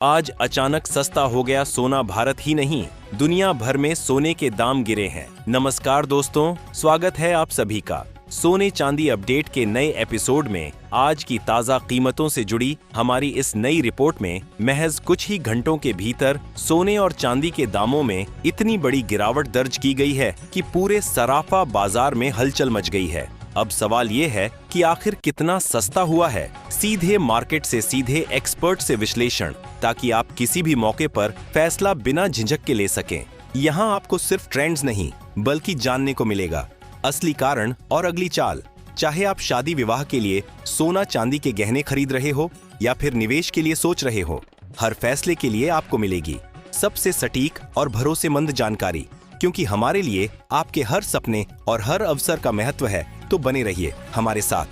आज अचानक सस्ता हो गया सोना। भारत ही नहीं, दुनिया भर में सोने के दाम गिरे हैं। नमस्कार दोस्तों, स्वागत है आप सभी का सोने चांदी अपडेट के नए एपिसोड में। आज की ताज़ा कीमतों से जुड़ी हमारी इस नई रिपोर्ट में महज कुछ ही घंटों के भीतर सोने और चांदी के दामों में इतनी बड़ी गिरावट दर्ज की गई है कि पूरे सराफा बाजार में हलचल मच गई है। अब सवाल ये है कि आखिर कितना सस्ता हुआ है। सीधे मार्केट से सीधे एक्सपर्ट से विश्लेषण, ताकि आप किसी भी मौके पर फैसला बिना झिझक के ले सकें। यहाँ आपको सिर्फ ट्रेंड्स नहीं बल्कि जानने को मिलेगा असली कारण और अगली चाल। चाहे आप शादी विवाह के लिए सोना चांदी के गहने खरीद रहे हो या फिर निवेश के लिए सोच रहे हो, हर फैसले के लिए आपको मिलेगी सबसे सटीक और भरोसेमंद जानकारी। क्योंकि हमारे लिए आपके हर सपने और हर अवसर का महत्व है, तो बने रहिए हमारे साथ,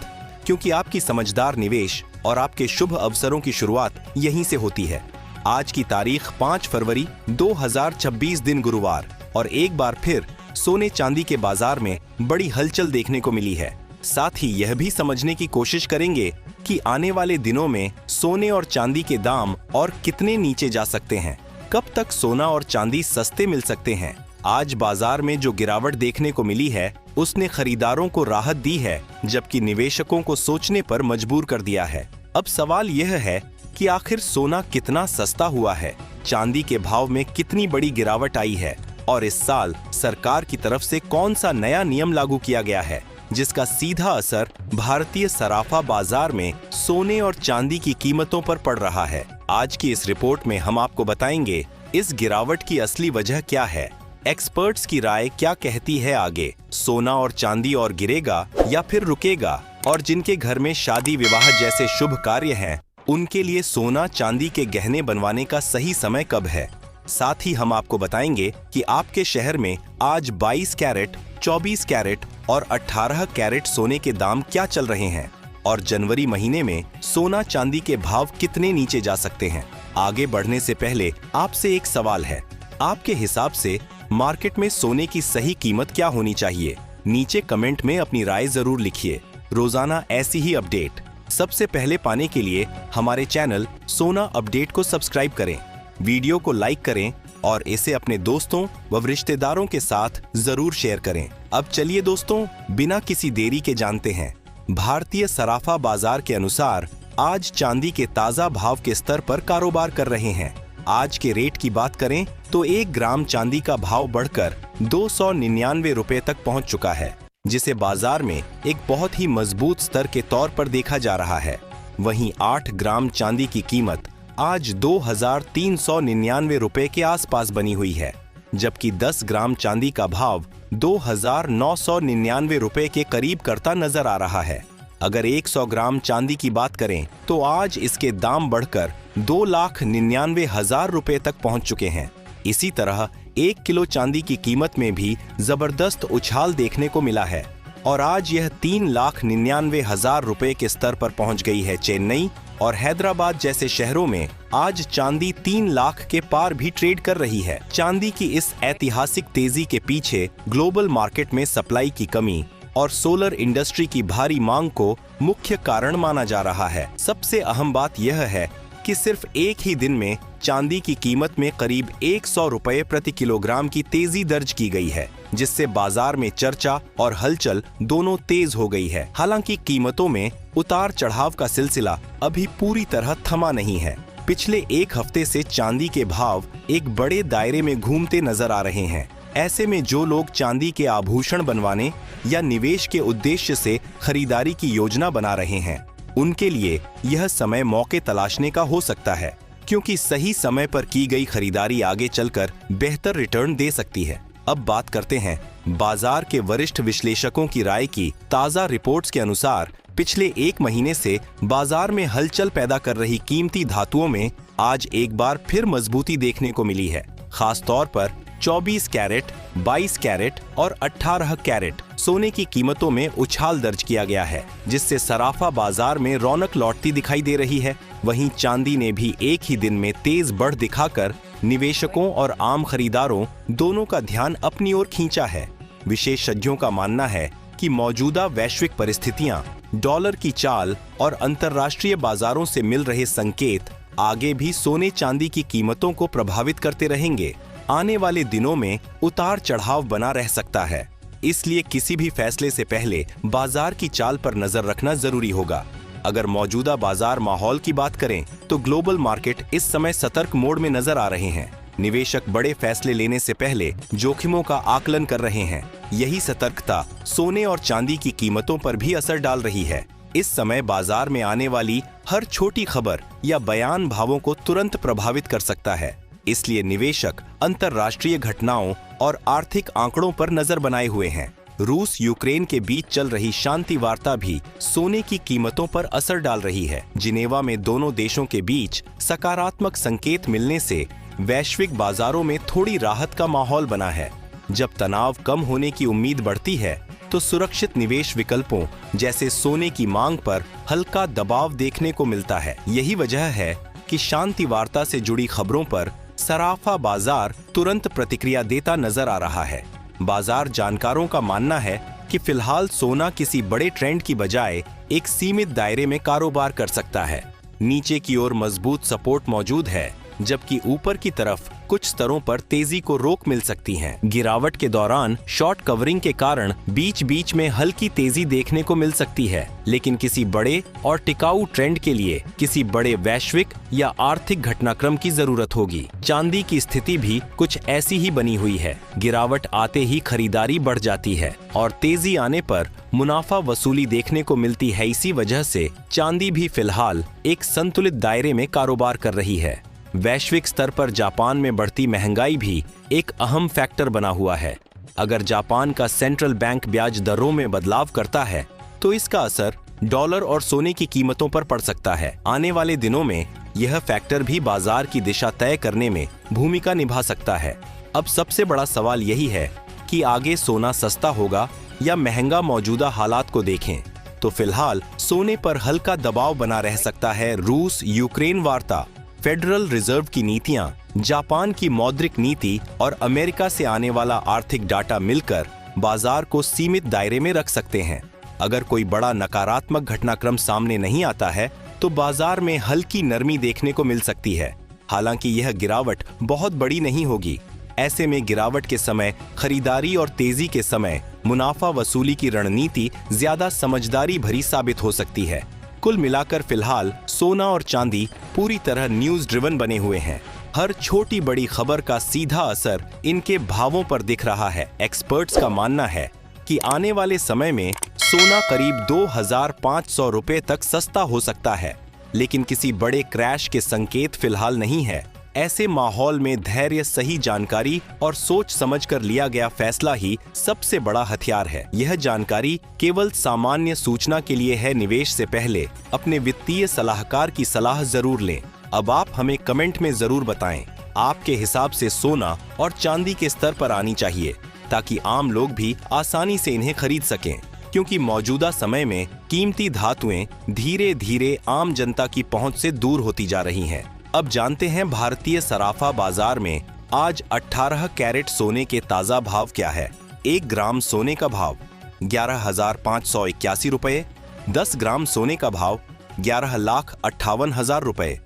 क्योंकि आपकी समझदार निवेश और आपके शुभ अवसरों की शुरुआत यहीं से होती है। आज की तारीख 5 फरवरी 2026 दिन गुरुवार, और एक बार फिर सोने चांदी के बाजार में बड़ी हलचल देखने को मिली है। साथ ही यह भी समझने की कोशिश करेंगे कि आने वाले दिनों में सोने और चांदी के दाम और कितने नीचे जा सकते हैं। कब तक सोना और चांदी सस्ते मिल सकते हैं। आज बाजार में जो गिरावट देखने को मिली है, उसने खरीदारों को राहत दी है, जबकि निवेशकों को सोचने पर मजबूर कर दिया है। अब सवाल यह है कि आखिर सोना कितना सस्ता हुआ है, चांदी के भाव में कितनी बड़ी गिरावट आई है, और इस साल सरकार की तरफ से कौन सा नया नियम लागू किया गया है, जिसका सीधा असर भारतीय सराफा बाजार में सोने और चांदी की कीमतों पर पड़ रहा है। आज की इस रिपोर्ट में हम आपको बताएंगे इस गिरावट की असली वजह क्या है, एक्सपर्ट्स की राय क्या कहती है आगे, सोना और चांदी और गिरेगा या फिर रुकेगा, और जिनके घर में शादी विवाह जैसे शुभ कार्य हैं, उनके लिए सोना चांदी के गहने बनवाने का सही समय कब है। साथ ही हम आपको बताएंगे कि आपके शहर में आज 22 कैरेट, 24 कैरेट और 18 कैरेट सोने के दाम क्या चल रहे हैं, और जनवरी महीने में सोना चांदी के भाव कितने नीचे जा सकते हैं। आगे बढ़ने से पहले आपसे एक सवाल है, आपके हिसाब से मार्केट में सोने की सही कीमत क्या होनी चाहिए। नीचे कमेंट में अपनी राय जरूर लिखिए। रोजाना ऐसी ही अपडेट सबसे पहले पाने के लिए हमारे चैनल सोना अपडेट को सब्सक्राइब करें, वीडियो को लाइक करें और इसे अपने दोस्तों व रिश्तेदारों के साथ जरूर शेयर करें। अब चलिए दोस्तों, बिना किसी देरी के जानते हैं भारतीय सराफा बाजार के अनुसार आज चांदी के ताजा भाव के स्तर पर कारोबार कर रहे हैं। आज के रेट की बात करें तो 1 ग्राम चांदी का भाव बढ़कर 299 रुपए तक पहुंच चुका है, जिसे बाजार में एक बहुत ही मजबूत स्तर के तौर पर देखा जा रहा है। वहीं 8 ग्राम चांदी की कीमत आज 2399 रुपए के आसपास बनी हुई है, जबकि 10 ग्राम चांदी का भाव 2999 रुपए के करीब करता नजर आ रहा है। अगर 100 ग्राम चांदी की बात करें तो आज इसके दाम बढ़कर 2,99,000 रुपए तक पहुंच चुके हैं। इसी तरह 1 किलो चांदी की कीमत में भी जबरदस्त उछाल देखने को मिला है, और आज यह 3,99,000 रुपए के स्तर पर पहुंच गई है। चेन्नई और हैदराबाद जैसे शहरों में आज चांदी 3 लाख के पार भी ट्रेड कर रही है। चांदी की इस ऐतिहासिक तेजी के पीछे ग्लोबल मार्केट में सप्लाई की कमी और सोलर इंडस्ट्री की भारी मांग को मुख्य कारण माना जा रहा है। सबसे अहम बात यह है कि सिर्फ एक ही दिन में चांदी की कीमत में करीब 100 रुपए प्रति किलोग्राम की तेजी दर्ज की गई है, जिससे बाजार में चर्चा और हलचल दोनों तेज हो गई है। हालांकि कीमतों में उतार चढ़ाव का सिलसिला अभी पूरी तरह थमा नहीं है। पिछले एक हफ्ते से चांदी के भाव एक बड़े दायरे में घूमते नजर आ रहे हैं। ऐसे में जो लोग चांदी के आभूषण बनवाने या निवेश के उद्देश्य से खरीदारी की योजना बना रहे हैं, उनके लिए यह समय मौके तलाशने का हो सकता है, क्योंकि सही समय पर की गई खरीदारी आगे चलकर बेहतर रिटर्न दे सकती है। अब बात करते हैं बाजार के वरिष्ठ विश्लेषकों की राय की। ताजा रिपोर्ट्स के अनुसार पिछले 1 महीने से बाजार में हलचल पैदा कर रही कीमती धातुओं में आज एक बार फिर मजबूती देखने को मिली है। खास तौर पर 24 कैरेट, 22 कैरेट और 18 कैरेट सोने की कीमतों में उछाल दर्ज किया गया है, जिससे सराफा बाजार में रौनक लौटती दिखाई दे रही है। वहीं चांदी ने भी एक ही दिन में तेज बढ़ दिखाकर निवेशकों और आम खरीदारों दोनों का ध्यान अपनी ओर खींचा है। विशेषज्ञों का मानना है कि मौजूदा वैश्विक परिस्थितियां, डॉलर की चाल और अंतर्राष्ट्रीय बाजारों से मिल रहे संकेत आगे भी सोने चांदी की कीमतों को प्रभावित करते रहेंगे। आने वाले दिनों में उतार चढ़ाव बना रह सकता है, इसलिए किसी भी फैसले से पहले बाजार की चाल पर नजर रखना जरूरी होगा। अगर मौजूदा बाजार माहौल की बात करें तो ग्लोबल मार्केट इस समय सतर्क मोड में नजर आ रहे हैं। निवेशक बड़े फैसले लेने से पहले जोखिमों का आकलन कर रहे हैं। यही सतर्कता सोने और चांदी की कीमतों पर भी असर डाल रही है। इस समय बाजार में आने वाली हर छोटी खबर या बयान भावों को तुरंत प्रभावित कर सकता है, इसलिए निवेशक अंतर्राष्ट्रीय घटनाओं और आर्थिक आंकड़ों पर नजर बनाए हुए हैं। रूस यूक्रेन के बीच चल रही शांति वार्ता भी सोने की कीमतों पर असर डाल रही है। जिनेवा में दोनों देशों के बीच सकारात्मक संकेत मिलने से वैश्विक बाजारों में थोड़ी राहत का माहौल बना है। जब तनाव कम होने की उम्मीद बढ़ती है तो सुरक्षित निवेश विकल्पों जैसे सोने की मांग पर हल्का दबाव देखने को मिलता है। यही वजह है कि शांति वार्ता से जुड़ी खबरों पर सराफा बाजार तुरंत प्रतिक्रिया देता नजर आ रहा है। बाजार जानकारों का मानना है कि फिलहाल सोना किसी बड़े ट्रेंड की बजाय एक सीमित दायरे में कारोबार कर सकता है। नीचे की ओर मजबूत सपोर्ट मौजूद है, जबकि ऊपर की तरफ कुछ स्तरों पर तेजी को रोक मिल सकती है। गिरावट के दौरान शॉर्ट कवरिंग के कारण बीच बीच में हल्की तेजी देखने को मिल सकती है, लेकिन किसी बड़े और टिकाऊ ट्रेंड के लिए किसी बड़े वैश्विक या आर्थिक घटनाक्रम की जरूरत होगी। चांदी की स्थिति भी कुछ ऐसी ही बनी हुई है। गिरावट आते ही खरीदारी बढ़ जाती है और तेजी आने पर मुनाफा वसूली देखने को मिलती है। इसी वजह से चांदी भी फिलहाल एक संतुलित दायरे में कारोबार कर रही है। वैश्विक स्तर पर जापान में बढ़ती महंगाई भी एक अहम फैक्टर बना हुआ है। अगर जापान का सेंट्रल बैंक ब्याज दरों में बदलाव करता है तो इसका असर डॉलर और सोने की कीमतों पर पड़ सकता है। आने वाले दिनों में यह फैक्टर भी बाजार की दिशा तय करने में भूमिका निभा सकता है। अब सबसे बड़ा सवाल यही है कि आगे सोना सस्ता होगा या महंगा। मौजूदा हालात को देखें तो फिलहाल सोने पर हल्का दबाव बना रह सकता है। रूस यूक्रेन वार्ता, फेडरल रिजर्व की नीतियां, जापान की मौद्रिक नीति और अमेरिका से आने वाला आर्थिक डाटा मिलकर बाजार को सीमित दायरे में रख सकते हैं। अगर कोई बड़ा नकारात्मक घटनाक्रम सामने नहीं आता है तो बाजार में हल्की नरमी देखने को मिल सकती है। हालांकि यह गिरावट बहुत बड़ी नहीं होगी। ऐसे में गिरावट के समय खरीदारी और तेजी के समय मुनाफा वसूली की रणनीति ज्यादा समझदारी भरी साबित हो सकती है। कुल मिलाकर फिलहाल सोना और चांदी पूरी तरह न्यूज ड्रिवन बने हुए हैं। हर छोटी बड़ी खबर का सीधा असर इनके भावों पर दिख रहा है। एक्सपर्ट्स का मानना है कि आने वाले समय में सोना करीब 2500 रुपए तक सस्ता हो सकता है, लेकिन किसी बड़े क्रैश के संकेत फिलहाल नहीं है। ऐसे माहौल में धैर्य, सही जानकारी और सोच समझकर लिया गया फैसला ही सबसे बड़ा हथियार है। यह जानकारी केवल सामान्य सूचना के लिए है। निवेश से पहले अपने वित्तीय सलाहकार की सलाह जरूर लें। अब आप हमें कमेंट में जरूर बताएं, आपके हिसाब से सोना और चांदी के स्तर पर आनी चाहिए, ताकि आम लोग भी आसानी से इन्हें खरीद सकें। क्योंकि मौजूदा समय में कीमती धातुएं धीरे धीरे आम जनता की पहुंच से दूर होती जा रही हैं। अब जानते हैं भारतीय सराफा बाजार में आज 18 कैरेट सोने के ताजा भाव क्या है। 1 ग्राम सोने का भाव 11,581 रुपए, 10 ग्राम सोने का भाव 11,58,000 रुपए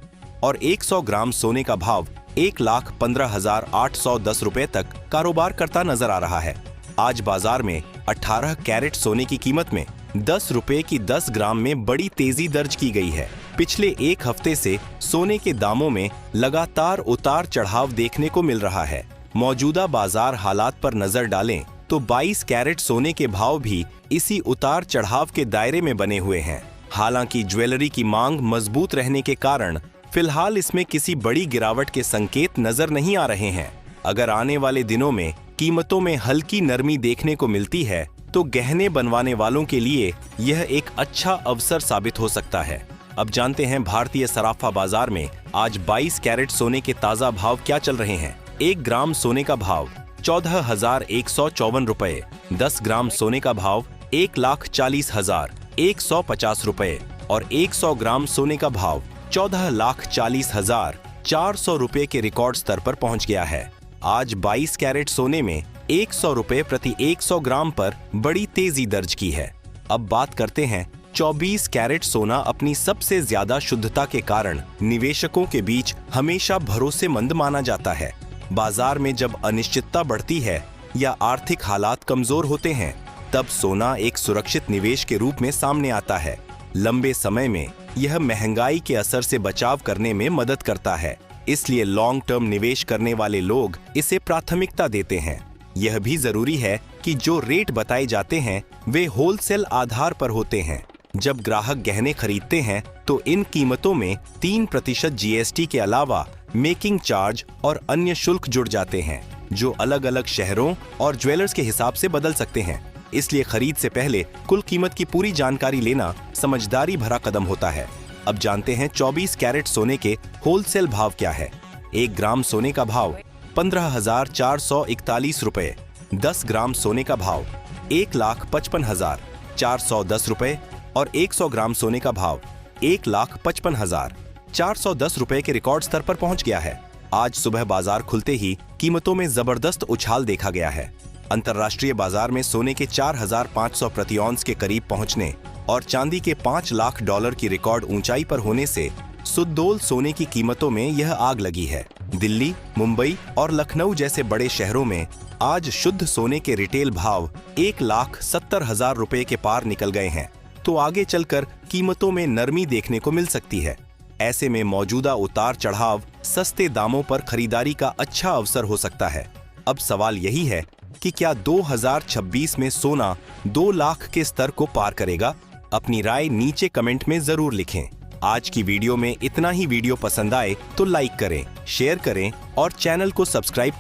और 100 ग्राम सोने का भाव 1,15,810 रुपए तक कारोबार करता नजर आ रहा है। आज बाजार में 18 कैरेट सोने की कीमत में 10 रुपए की 10 ग्राम में बड़ी तेजी दर्ज की गई है। पिछले एक हफ्ते से सोने के दामों में लगातार उतार चढ़ाव देखने को मिल रहा है। मौजूदा बाजार हालात पर नजर डालें तो 22 कैरेट सोने के भाव भी इसी उतार चढ़ाव के दायरे में बने हुए हैं। हालांकि ज्वेलरी की मांग मजबूत रहने के कारण फिलहाल इसमें किसी बड़ी गिरावट के संकेत नजर नहीं आ रहे हैं। अगर आने वाले दिनों में कीमतों में हल्की नरमी देखने को मिलती है तो गहने बनवाने वालों के लिए यह एक अच्छा अवसर साबित हो सकता है। अब जानते हैं भारतीय सराफा बाजार में आज 22 कैरेट सोने के ताजा भाव क्या चल रहे हैं। 1 ग्राम सोने का भाव 14,154 रुपए, 10 ग्राम सोने का भाव 1,40,150 रुपए और 100 ग्राम सोने का भाव 14,40,400 रुपए के रिकॉर्ड स्तर पर पहुंच गया है। आज 22 कैरेट सोने में 100 रुपए प्रति 100 ग्राम पर बड़ी तेजी दर्ज की है। अब बात करते हैं 24 कैरेट सोना अपनी सबसे ज्यादा शुद्धता के कारण निवेशकों के बीच हमेशा भरोसेमंद माना जाता है। बाजार में जब अनिश्चितता बढ़ती है या आर्थिक हालात कमजोर होते हैं, तब सोना एक सुरक्षित निवेश के रूप में सामने आता है। लंबे समय में यह महंगाई के असर से बचाव करने में मदद करता है, इसलिए लॉन्ग टर्म निवेश करने वाले लोग इसे प्राथमिकता देते हैं। यह भी जरूरी है कि जो रेट बताए जाते हैं वे होलसेल आधार पर होते हैं। जब ग्राहक गहने खरीदते हैं तो इन कीमतों में 3% जीएसटी के अलावा मेकिंग चार्ज और अन्य शुल्क जुड़ जाते हैं, जो अलग अलग शहरों और ज्वेलर्स के हिसाब से बदल सकते हैं। इसलिए खरीद से पहले कुल कीमत की पूरी जानकारी लेना समझदारी भरा कदम होता है। अब जानते हैं 24 कैरेट सोने के होलसेल भाव क्या है। 1 ग्राम सोने का भाव 15,441 रुपए। 10 ग्राम सोने का भाव 1,55,410 रुपए और 100 ग्राम सोने का भाव 1,55,410 रुपए के रिकॉर्ड स्तर पर पहुंच गया है। आज सुबह बाजार खुलते ही कीमतों में जबरदस्त उछाल देखा गया है। अंतर्राष्ट्रीय बाजार में सोने के 4,500 प्रति औंस के करीब पहुंचने और चांदी के $5 लाख की रिकॉर्ड ऊंचाई पर होने से सुद्दोल सोने की कीमतों में यह आग लगी है। दिल्ली, मुंबई और लखनऊ जैसे बड़े शहरों में आज शुद्ध सोने के रिटेल भाव 1,70,000 रुपए के पार निकल गए हैं, तो आगे चलकर कीमतों में नरमी देखने को मिल सकती है। ऐसे में मौजूदा उतार चढ़ाव सस्ते दामों पर खरीदारी का अच्छा अवसर हो सकता है। अब सवाल यही है कि क्या 2026 में सोना 2 लाख के स्तर को पार करेगा? अपनी राय नीचे कमेंट में जरूर लिखें। आज की वीडियो में इतना ही। वीडियो पसंद आए तो लाइक करें, शेयर करें और चैनल को सब्सक्राइब करें।